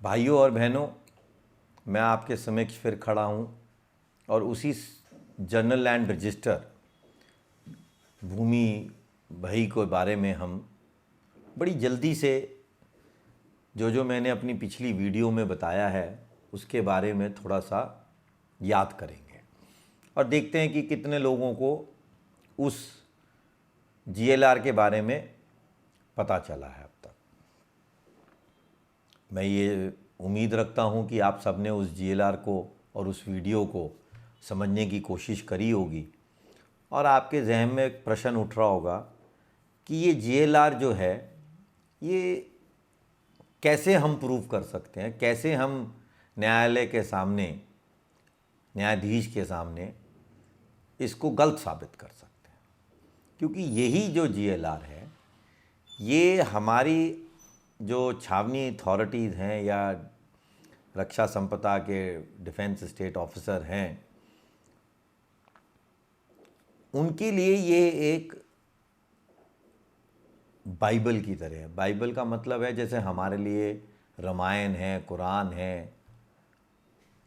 भाइयों और बहनों, मैं आपके समक्ष फिर खड़ा हूँ और उसी जनरल लैंड रजिस्टर भूमि भई के बारे में हम बड़ी जल्दी से जो मैंने अपनी पिछली वीडियो में बताया है उसके बारे में थोड़ा सा याद करेंगे और देखते हैं कि कितने लोगों को उस जीएलआर के बारे में पता चला है अब तक। मैं ये उम्मीद रखता हूँ कि आप सबने उस जीएलआर को और उस वीडियो को समझने की कोशिश करी होगी और आपके जहन में एक प्रश्न उठ रहा होगा कि ये जीएलआर जो है ये कैसे हम प्रूव कर सकते हैं, कैसे हम न्यायालय के सामने, न्यायाधीश के सामने इसको गलत साबित कर सकते हैं। क्योंकि यही जो जीएलआर है ये हमारी जो छावनी अथॉरिटीज़ हैं या रक्षा संपदा के डिफेंस स्टेट ऑफिसर हैं उनके लिए ये एक बाइबल की तरह है। बाइबल का मतलब है जैसे हमारे लिए रामायण है, कुरान है,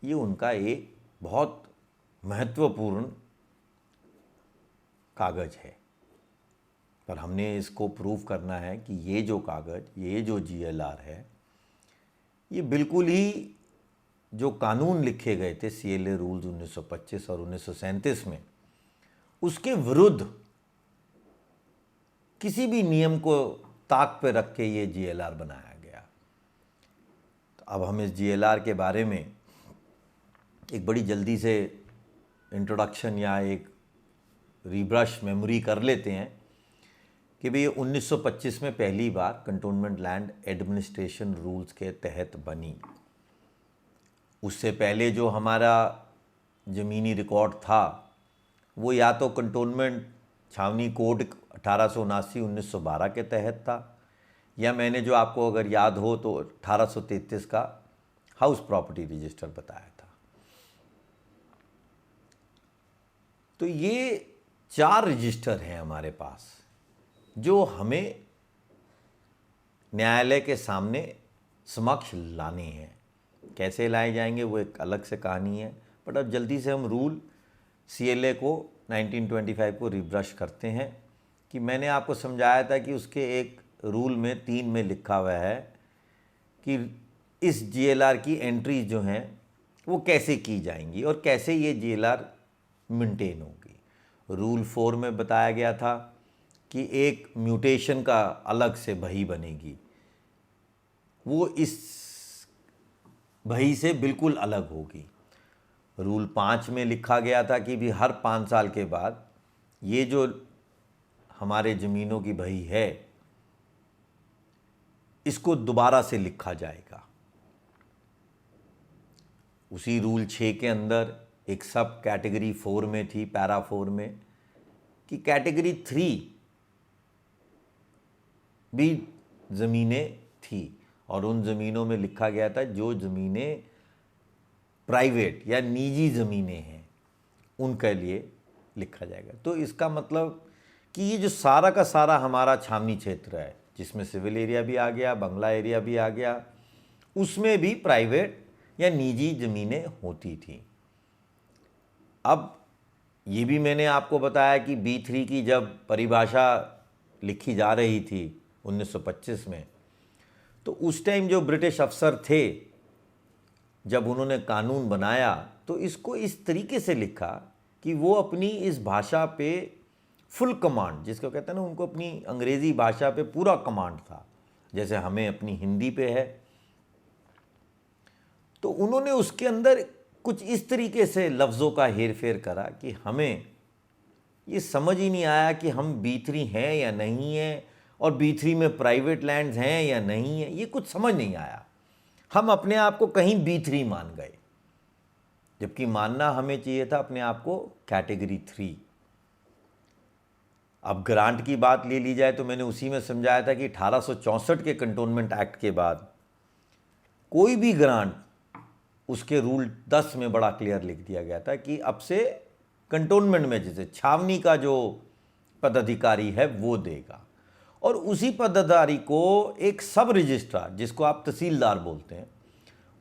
ये उनका एक बहुत महत्वपूर्ण कागज़ है। पर हमने इसको प्रूव करना है कि ये जो कागज़, ये जो जीएलआर है, ये बिल्कुल ही जो कानून लिखे गए थे सीएलए रूल्स 1925 और 1937 में, उसके विरुद्ध किसी भी नियम को ताक पे रख के ये जीएलआर बनाया गया। तो अब हम इस जीएलआर के बारे में एक बड़ी जल्दी से इंट्रोडक्शन या एक रीब्रश मेमोरी कर लेते हैं कि भाई 1925 में पहली बार कंटोनमेंट लैंड एडमिनिस्ट्रेशन रूल्स के तहत बनी। उससे पहले जो हमारा ज़मीनी रिकॉर्ड था वो या तो कंटोनमेंट छावनी कोड 1879-1912 के तहत था या मैंने जो आपको अगर याद हो तो 1833 का हाउस प्रॉपर्टी रजिस्टर बताया था। तो ये 4 रजिस्टर हैं हमारे पास जो हमें न्यायालय के सामने समक्ष लाने हैं। कैसे लाए जाएंगे वो एक अलग से कहानी है, बट अब जल्दी से हम रूल सीएलए को 1925 को रिब्रश करते हैं कि मैंने आपको समझाया था कि उसके एक रूल में 3 में लिखा हुआ है कि इस जीएलआर की एंट्रीज जो हैं वो कैसे की जाएंगी और कैसे ये जीएलआर मेंटेन होगी। रूल 4 में बताया गया था कि एक म्यूटेशन का अलग से बही बनेगी, वो इस बही से बिल्कुल अलग होगी। रूल 5 में लिखा गया था कि भी हर 5 साल के बाद ये जो हमारे ज़मीनों की बही है इसको दोबारा से लिखा जाएगा। उसी रूल 6 के अंदर एक सब कैटेगरी 4 में थी, पैरा 4 में, कि कैटेगरी 3 भी ज़मीनें थी और उन ज़मीनों में लिखा गया था जो ज़मीनें प्राइवेट या निजी ज़मीनें हैं उनके लिए लिखा जाएगा। तो इसका मतलब कि ये जो सारा का सारा हमारा छावनी क्षेत्र है जिसमें सिविल एरिया भी आ गया, बंगला एरिया भी आ गया, उसमें भी प्राइवेट या निजी ज़मीनें होती थी। अब ये भी मैंने आपको बताया कि B3 की जब परिभाषा लिखी जा रही थी 1925 में, तो उस टाइम जो ब्रिटिश अफसर थे जब उन्होंने कानून बनाया तो इसको इस तरीके से लिखा कि वो अपनी इस भाषा पे फुल कमांड, जिसको कहते हैं ना, उनको अपनी अंग्रेज़ी भाषा पे पूरा कमांड था जैसे हमें अपनी हिंदी पे है। तो उन्होंने उसके अंदर कुछ इस तरीके से लफ्ज़ों का हेर फेर करा कि हमें ये समझ ही नहीं आया कि हम B3 हैं या नहीं हैं और B3 में प्राइवेट लैंड्स हैं या नहीं है, ये कुछ समझ नहीं आया। हम अपने आप को कहीं B3 मान गए जबकि मानना हमें चाहिए था अपने आप को कैटेगरी 3। अब ग्रांट की बात ले ली जाए तो मैंने उसी में समझाया था कि 1864 के कंटोनमेंट एक्ट के बाद कोई भी ग्रांट, उसके रूल 10 में बड़ा क्लियर लिख दिया गया था कि अब से कंटोनमेंट में जैसे छावनी का जो पदाधिकारी है वो देगा और उसी पदाधिकारी को एक सब रजिस्ट्रार, जिसको आप तहसीलदार बोलते हैं,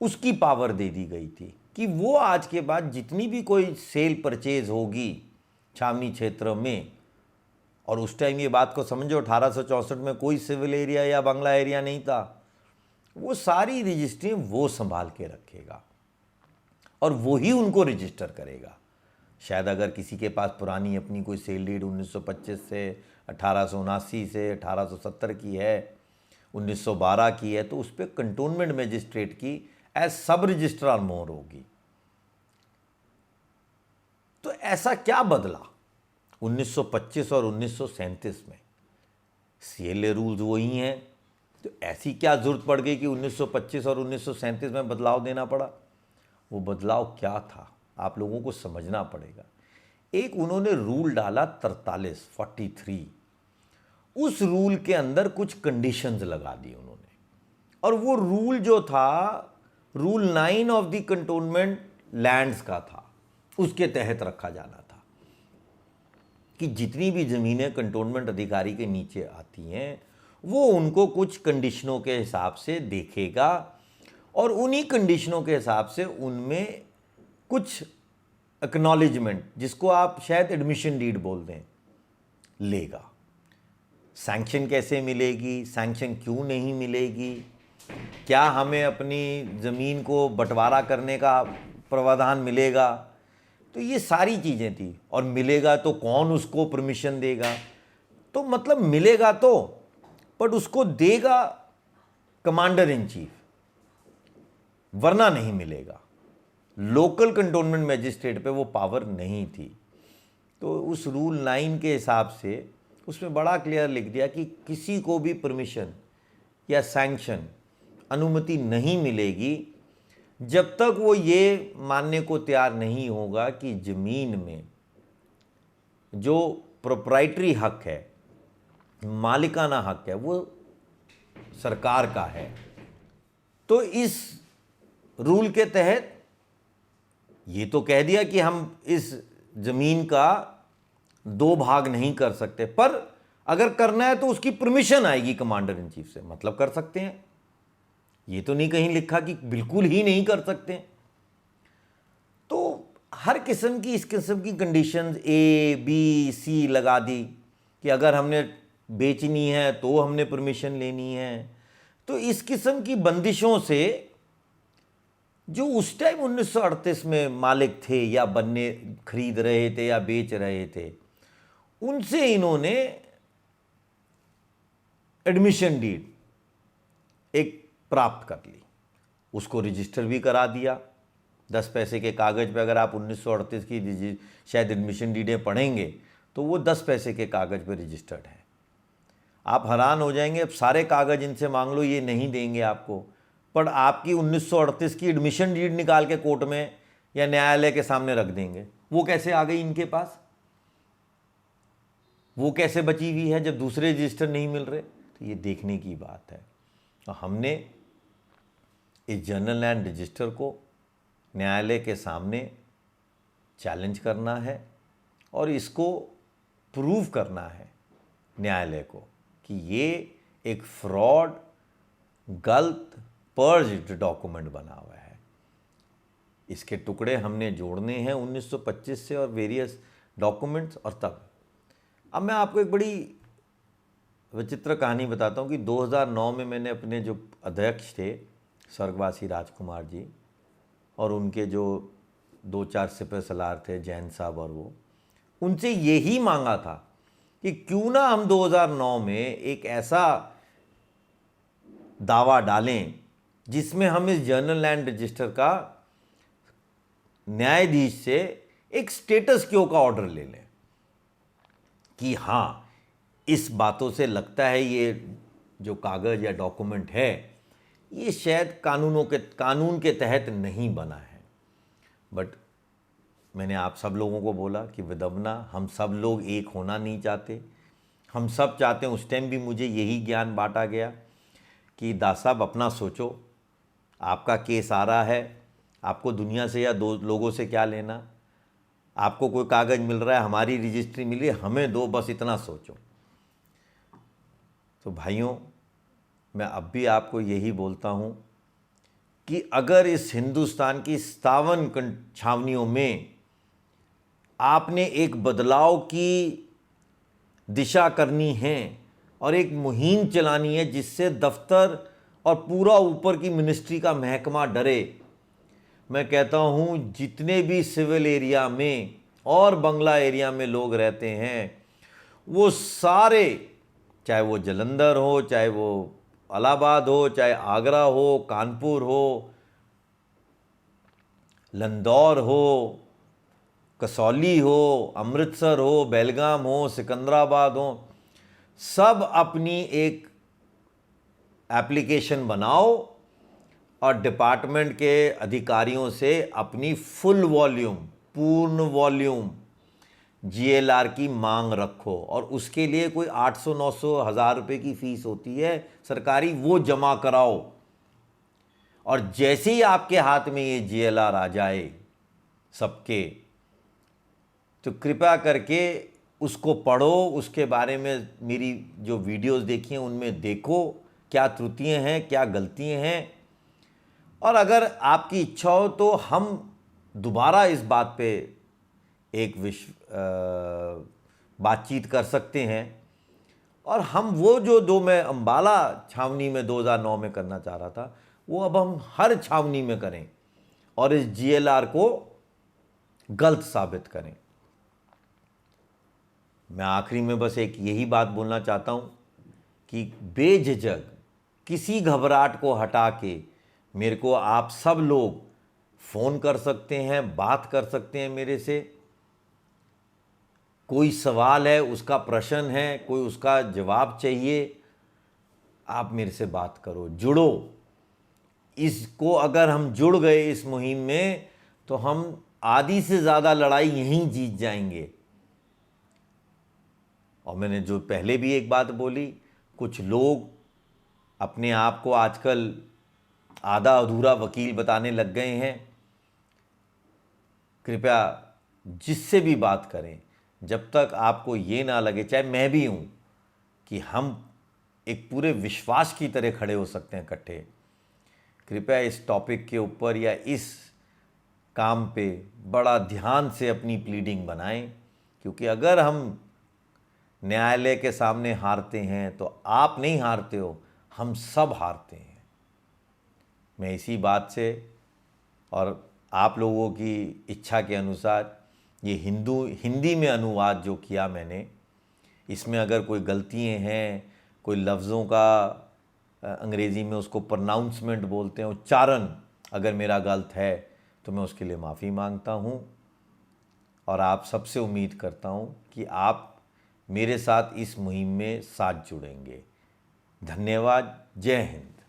उसकी पावर दे दी गई थी कि वो आज के बाद जितनी भी कोई सेल परचेज होगी छावनी क्षेत्र में, और उस टाइम ये बात को समझो 1864 में कोई सिविल एरिया या बांग्ला एरिया नहीं था, वो सारी रजिस्ट्री वो संभाल के रखेगा और वो ही उनको रजिस्टर करेगा। शायद अगर किसी के पास पुरानी अपनी कोई सेल डीड 1925 से 1879 से 1870 की है, 1912 की है, तो उस पर कंटोनमेंट मजिस्ट्रेट की एज सब रजिस्ट्रार मोहर होगी। तो ऐसा क्या बदला 1925 और 1937 में? सीएलए रूल्स वही हैं, तो ऐसी क्या जरूरत पड़ गई कि 1925 और 1937 में बदलाव देना पड़ा? वो बदलाव क्या था आप लोगों को समझना पड़ेगा। एक उन्होंने रूल डाला 43 उस रूल के अंदर कुछ कंडीशंस लगा दी उन्होंने, और वो रूल जो था rule 9 of the cantonment lands का था, उसके तहत रखा जाना था कि जितनी भी ज़मीनें कंटोनमेंट अधिकारी के नीचे आती हैं वो उनको कुछ कंडीशनों के हिसाब से देखेगा और उन्हीं कंडीशनों के हिसाब से उनमें कुछ एक्नॉलेजमेंट, जिसको आप शायद एडमिशन डीड बोल दें, लेगा। सैंक्शन कैसे मिलेगी, सैंक्शन क्यों नहीं मिलेगी, क्या हमें अपनी ज़मीन को बंटवारा करने का प्रावधान मिलेगा, तो ये सारी चीज़ें थी। और मिलेगा तो कौन उसको परमिशन देगा, तो मतलब मिलेगा तो, बट उसको देगा कमांडर इन चीफ, वरना नहीं मिलेगा। लोकल कंटोनमेंट मजिस्ट्रेट पे वो पावर नहीं थी। तो उस रूल 9 के हिसाब से उसमें बड़ा क्लियर लिख दिया कि किसी को भी परमिशन या सैंक्शन, अनुमति नहीं मिलेगी जब तक वो ये मानने को तैयार नहीं होगा कि ज़मीन में जो प्रोप्राइटरी हक है, मालिकाना हक है, वो सरकार का है। तो इस रूल के तहत ये तो कह दिया कि हम इस ज़मीन का 2 भाग नहीं कर सकते, पर अगर करना है तो उसकी परमिशन आएगी कमांडर इन चीफ से, मतलब कर सकते हैं। ये तो नहीं कहीं लिखा कि बिल्कुल ही नहीं कर सकते। तो हर किस्म की, इस किस्म की कंडीशंस A, B, C लगा दी कि अगर हमने बेचनी है तो हमने परमिशन लेनी है। तो इस किस्म की बंदिशों से जो उस टाइम 1938 में मालिक थे या बनने खरीद रहे थे या बेच रहे थे, उनसे इन्होंने एडमिशन डीड एक प्राप्त कर ली, उसको रजिस्टर भी करा दिया 10 पैसे के कागज़ पे। अगर आप 1938 की शायद एडमिशन डीडें पढ़ेंगे तो वो 10 पैसे के कागज़ पे रजिस्टर्ड है। आप हैरान हो जाएंगे, अब सारे कागज़ इनसे मांग लो ये नहीं देंगे आपको, पर आपकी 1938 की एडमिशन डीड निकाल के कोर्ट में या न्यायालय के सामने रख देंगे। वो कैसे आ गई इनके पास, वो कैसे बची हुई है जब दूसरे रजिस्टर नहीं मिल रहे? तो ये देखने की बात है। तो हमने इस जनरल लैंड रजिस्टर को न्यायालय के सामने चैलेंज करना है और इसको प्रूव करना है न्यायालय को कि ये एक फ्रॉड, गलत, पर्ज्ड डॉक्यूमेंट बना हुआ है। इसके टुकड़े हमने जोड़ने हैं 1925 से और वेरियस डॉक्यूमेंट्स। और तब अब मैं आपको एक बड़ी विचित्र कहानी बताता हूँ कि 2009 में मैंने अपने जो अध्यक्ष थे स्वर्गवासी राजकुमार जी और उनके जो 2-4 सिपह सलार थे जैन साहब, और वो उनसे यही मांगा था कि क्यों ना हम 2009 में एक ऐसा दावा डालें जिसमें हम इस जनरल लैंड रजिस्टर का न्यायाधीश से एक स्टेटस क्यो का ऑर्डर ले लें कि हाँ, इस बातों से लगता है ये जो कागज़ या डॉक्यूमेंट है ये शायद कानून के तहत नहीं बना है। बट मैंने आप सब लोगों को बोला कि विदम्ना, हम सब लोग एक होना नहीं चाहते, हम सब चाहते हैं। उस टाइम भी मुझे यही ज्ञान बांटा गया कि दास साहब अपना सोचो, आपका केस आ रहा है, आपको दुनिया से या 2 लोगों से क्या लेना, आपको कोई कागज़ मिल रहा है, हमारी रजिस्ट्री मिली, हमें दो, बस इतना सोचो। तो भाइयों, मैं अब भी आपको यही बोलता हूँ कि अगर इस हिंदुस्तान की 57 छावनियों में आपने एक बदलाव की दिशा करनी है और एक मुहिम चलानी है जिससे दफ्तर और पूरा ऊपर की मिनिस्ट्री का महकमा डरे, मैं कहता हूँ जितने भी सिविल एरिया में और बंगला एरिया में लोग रहते हैं वो सारे, चाहे वो जलंधर हो, चाहे वो इलाहाबाद हो, चाहे आगरा हो, कानपुर हो, लंदौर हो, कसौली हो, अमृतसर हो, बेलगाम हो, सिकंदराबाद हो, सब अपनी एक एप्लीकेशन बनाओ और डिपार्टमेंट के अधिकारियों से अपनी फुल वॉल्यूम, पूर्ण वॉल्यूम जीएलआर की मांग रखो। और उसके लिए कोई 800, 900, 1000 रुपये की फीस होती है सरकारी, वो जमा कराओ। और जैसे ही आपके हाथ में ये जीएलआर आ जाए सबके, तो कृपया करके उसको पढ़ो, उसके बारे में मेरी जो वीडियोस देखी हैं उनमें देखो क्या त्रुटियां हैं, क्या गलतियां हैं। और अगर आपकी इच्छा हो तो हम दोबारा इस बात पे एक बातचीत कर सकते हैं। और हम वो जो मैं अंबाला छावनी में 2009 में करना चाह रहा था, वो अब हम हर छावनी में करें और इस जीएलआर को गलत साबित करें। मैं आखिरी में बस एक यही बात बोलना चाहता हूं कि बेझिझक किसी घबराहट को हटा के मेरे को आप सब लोग फ़ोन कर सकते हैं, बात कर सकते हैं मेरे से। कोई सवाल है, उसका प्रश्न है, कोई उसका जवाब चाहिए, आप मेरे से बात करो, जुड़ो। इसको अगर हम जुड़ गए इस मुहिम में तो हम आधी से ज़्यादा लड़ाई यहीं जीत जाएंगे। और मैंने जो पहले भी एक बात बोली, कुछ लोग अपने आप को आजकल आधा अधूरा वकील बताने लग गए हैं। कृपया जिससे भी बात करें, जब तक आपको ये ना लगे, चाहे मैं भी हूँ, कि हम एक पूरे विश्वास की तरह खड़े हो सकते हैं इकट्ठे, कृपया इस टॉपिक के ऊपर या इस काम पे बड़ा ध्यान से अपनी प्लीडिंग बनाएं। क्योंकि अगर हम न्यायालय के सामने हारते हैं तो आप नहीं हारते हो, हम सब हारते हैं। मैं इसी बात से और आप लोगों की इच्छा के अनुसार ये हिंदी में अनुवाद जो किया मैंने, इसमें अगर कोई गलतियाँ हैं, कोई लफ्ज़ों का अंग्रेज़ी में उसको प्रोनाउंसमेंट बोलते हैं, उच्चारण अगर मेरा गलत है तो मैं उसके लिए माफ़ी मांगता हूँ। और आप सबसे उम्मीद करता हूँ कि आप मेरे साथ इस मुहिम में साथ जुड़ेंगे। धन्यवाद। जय हिंद।